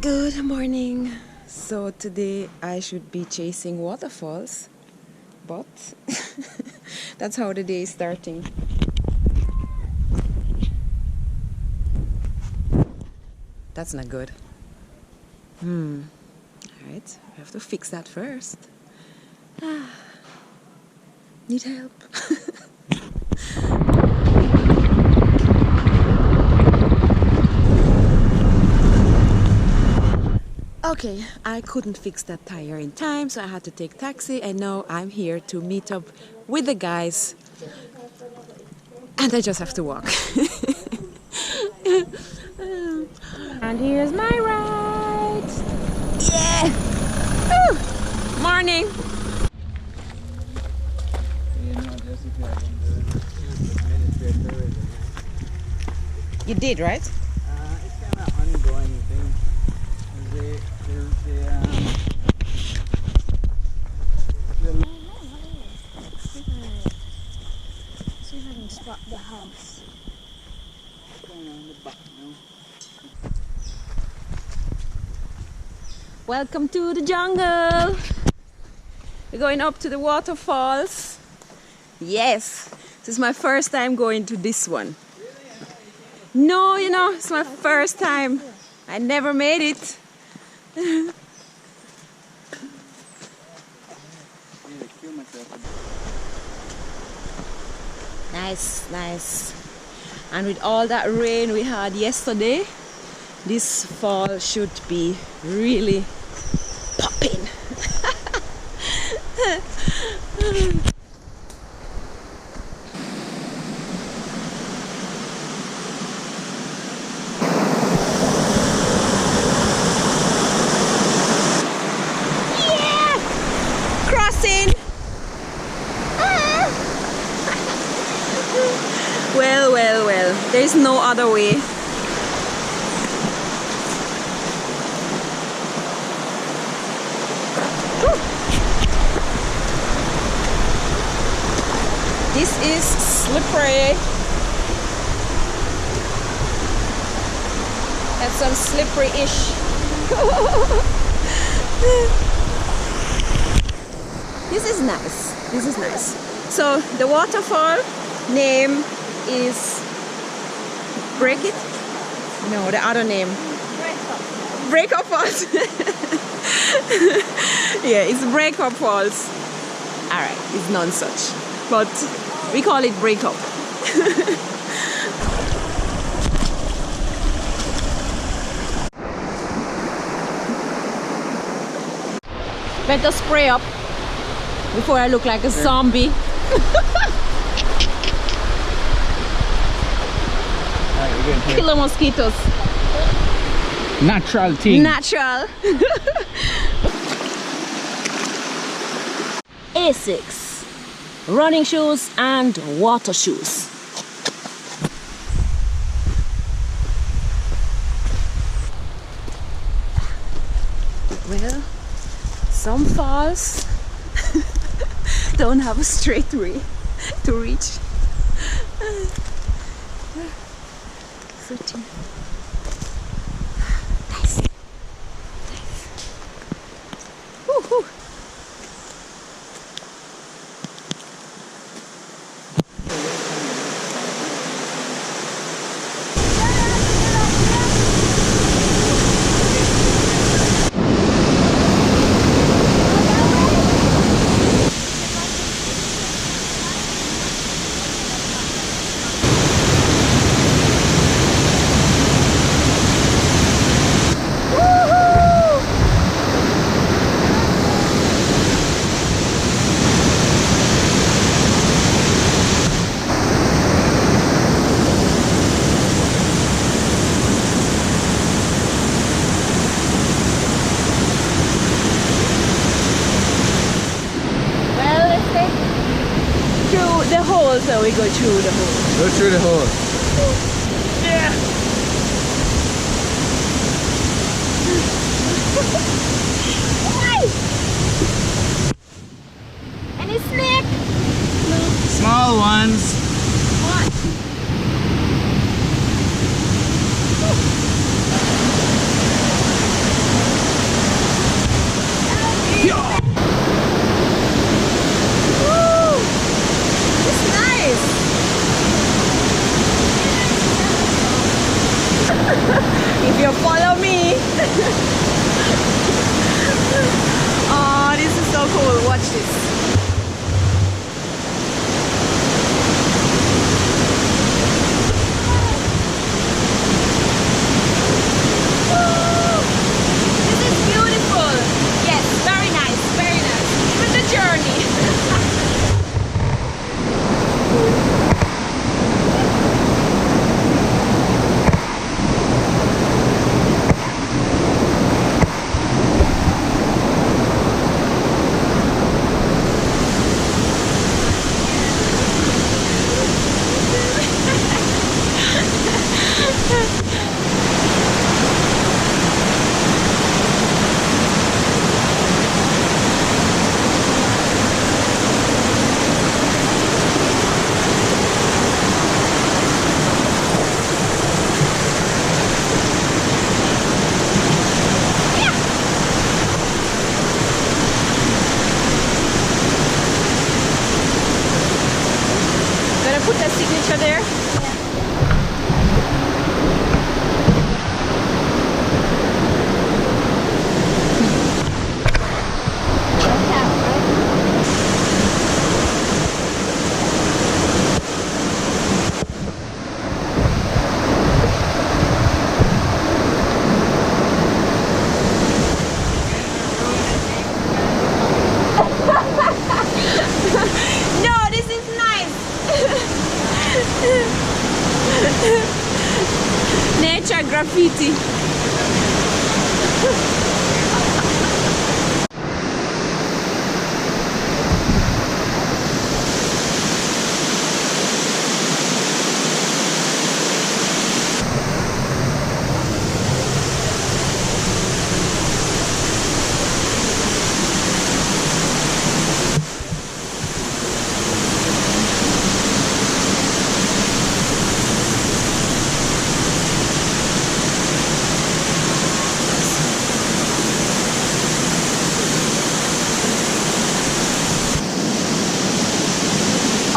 Good morning. So today I should be chasing waterfalls, but that's how the day is starting. That's not good. Alright, we have to fix that first. Need help. Okay, I couldn't fix that tire in time, so I had to take taxi, and now I'm here to meet up with the guys, and I just have to walk. And here's my ride. Yeah! Woo! Morning! You did, right? It's kind of ongoing thing. See if I can spot the house. Going on the back now. Welcome to the jungle! We're going up to the waterfalls. Yes! This is my first time going to this one. No, you know, it's my first time. I never made it. Nice, nice. And with all that rain we had yesterday, this fall should be really popping. Well, there's no other way. Whew. This is slippery. That's some slippery-ish. This is nice. This is nice. So the waterfall name is Break It? No, the other name. Break Up Falls. Yeah, it's Break Up Falls. Alright, it's none such. But we call it Break Up. Better spray up before I look like a zombie. Kill the mosquitoes. Natural thing. Natural. Asics, running shoes and water shoes. Well, some falls don't have a straight way to reach. Nice. Nice. Woo-hoo. The hole, so we go through the hole. Go through the hole. Yeah. Any snake? No. Small ones. What? signature there? No, this is nice. Nature graffiti.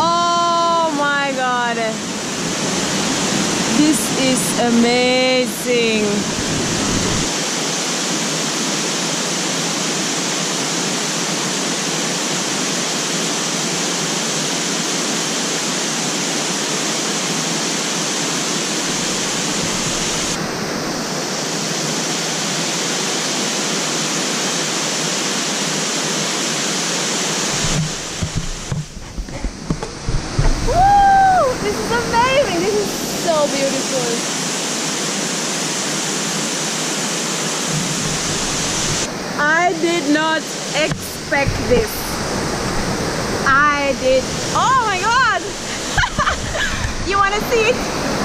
Oh my God. This is amazing. Woo! This is amazing. This is so beautiful. I did not expect this. I did. Oh my God! You want to see it?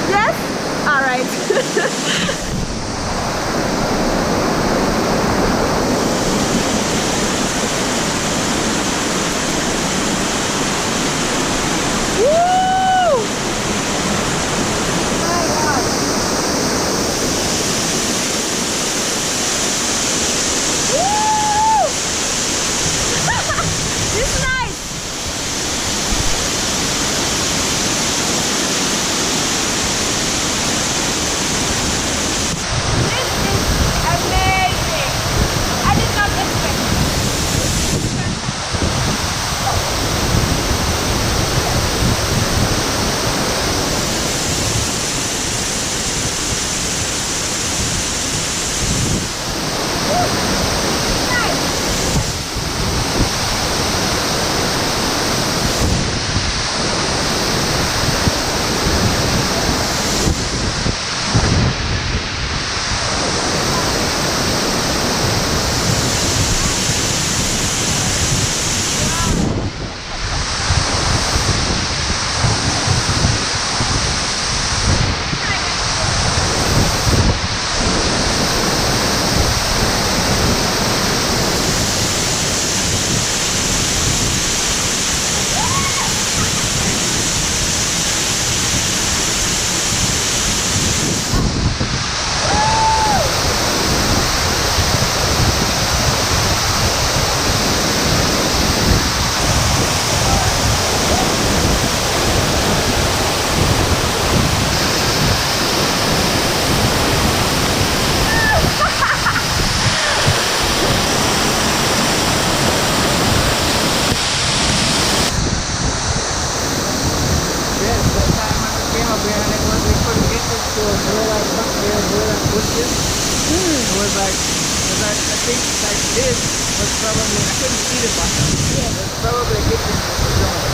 Yes? All right. Woo! My God. Woo! This is nice. This is amazing. I did not expect it. It was like, I think like this was probably, I couldn't see the bottom. Yeah. It was probably a good thing for the drone.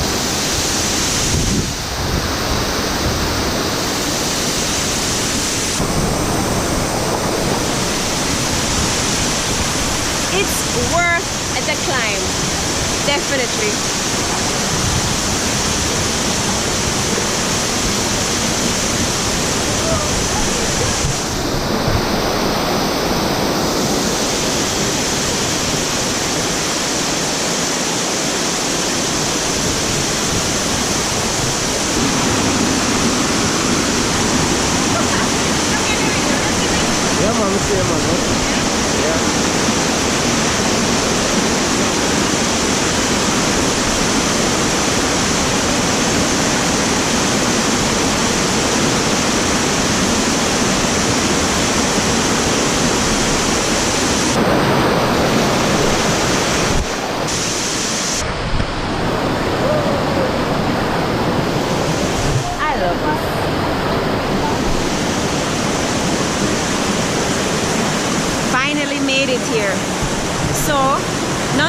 It's worth the climb, definitely. Yeah, man, see you, man. Yeah.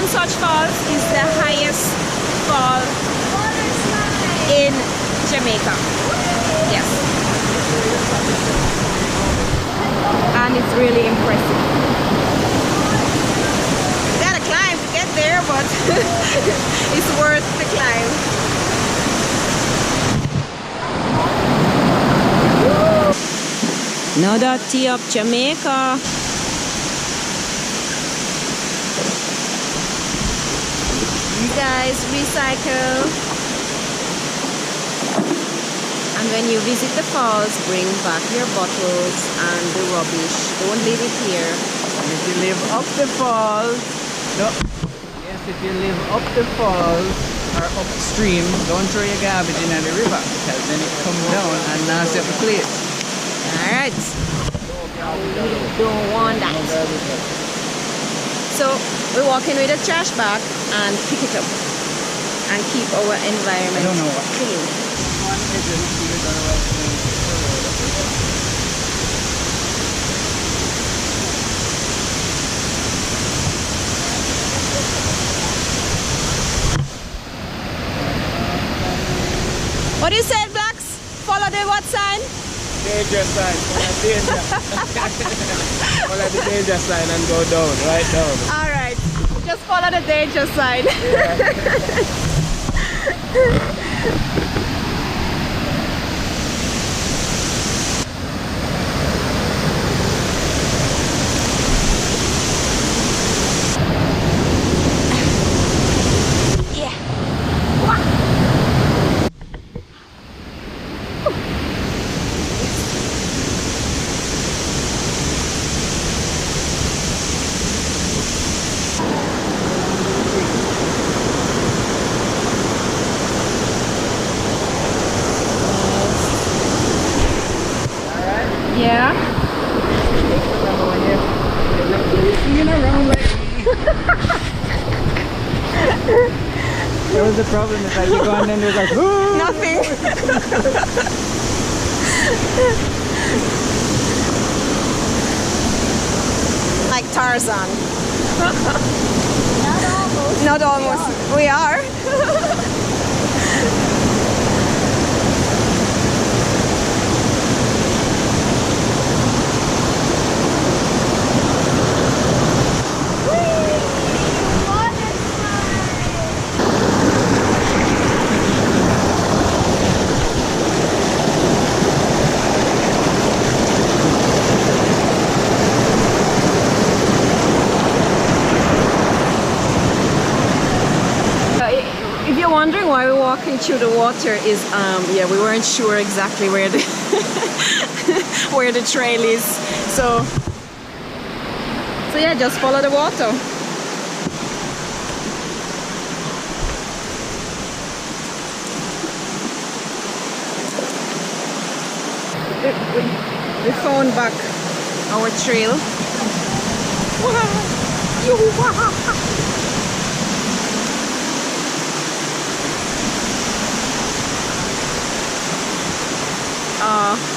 Such Falls is the highest fall in Jamaica. Yes. And it's really impressive. You gotta climb to get there, but it's worth the climb. Another tea up Jamaica. You guys recycle. And when you visit the falls, bring back your bottles and the rubbish. Don't leave it here. And if you live up the falls, no. Yes, if you live up the falls or upstream, don't throw your garbage in the river because then it comes down and knocks up the plate. Alright. Don't want that. So we're walking with a trash bag and pick it up and keep our environment clean. What do you say, Blacks? Follow the what sign? Danger sign. Follow the danger sign and go down, right down. Alright, just follow the danger sign. Yeah. That was the problem, is like you go and then there's like, whoo! Nothing. Like Tarzan. Not almost. We are. If you're wondering why we're walking through the water is, yeah, we weren't sure exactly where the where the trail is. So yeah, just follow the water. We found back our trail.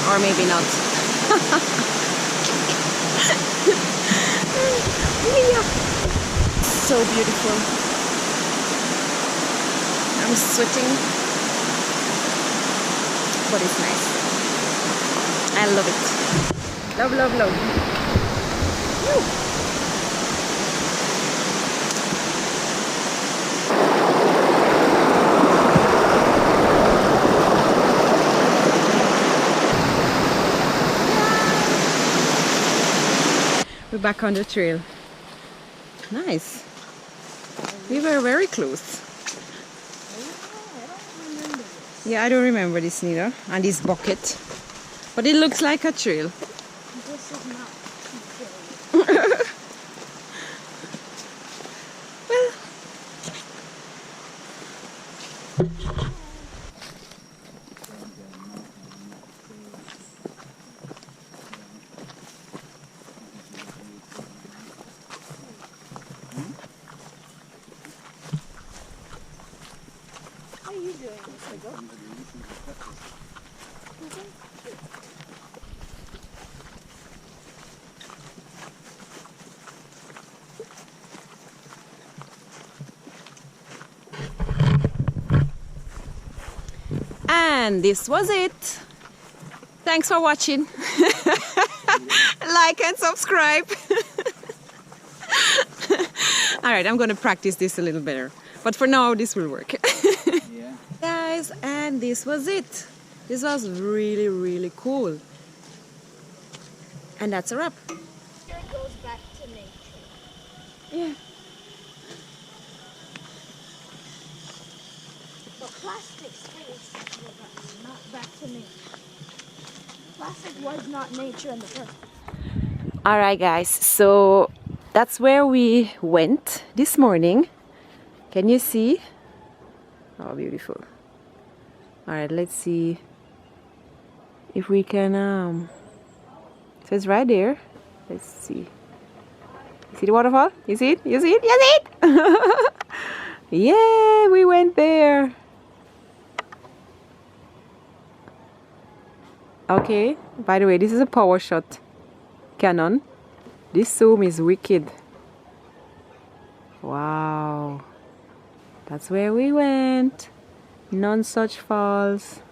Or maybe not. So beautiful. I'm sweating, but it's nice. I love it. Love, love, love. Woo. We're back on the trail. Nice. We were very close. Yeah, I don't remember this neither. And this bucket. But it looks like a trail. This is not a trail. Well. How are you doing, Mr. Go? And this was it. Thanks for watching. Like and subscribe. Alright, I'm going to practice this a little better. But for now, this will work. Yeah. Guys, and this was it. This was really, really cool. And that's a wrap. Nature goes back to nature. Yeah. But plastic stays not back to nature. Plastic was not nature in the first place. Alright guys, so that's where we went this morning. Can you see? Oh, beautiful. Alright, let's see if we can, so it's right there. Let's see. You see the waterfall? You see it? You see it? You see it? Yeah, we went there. Okay, by the way, this is a power shot Canon. This zoom is wicked. Wow. That's where we went. Nonsuch Falls.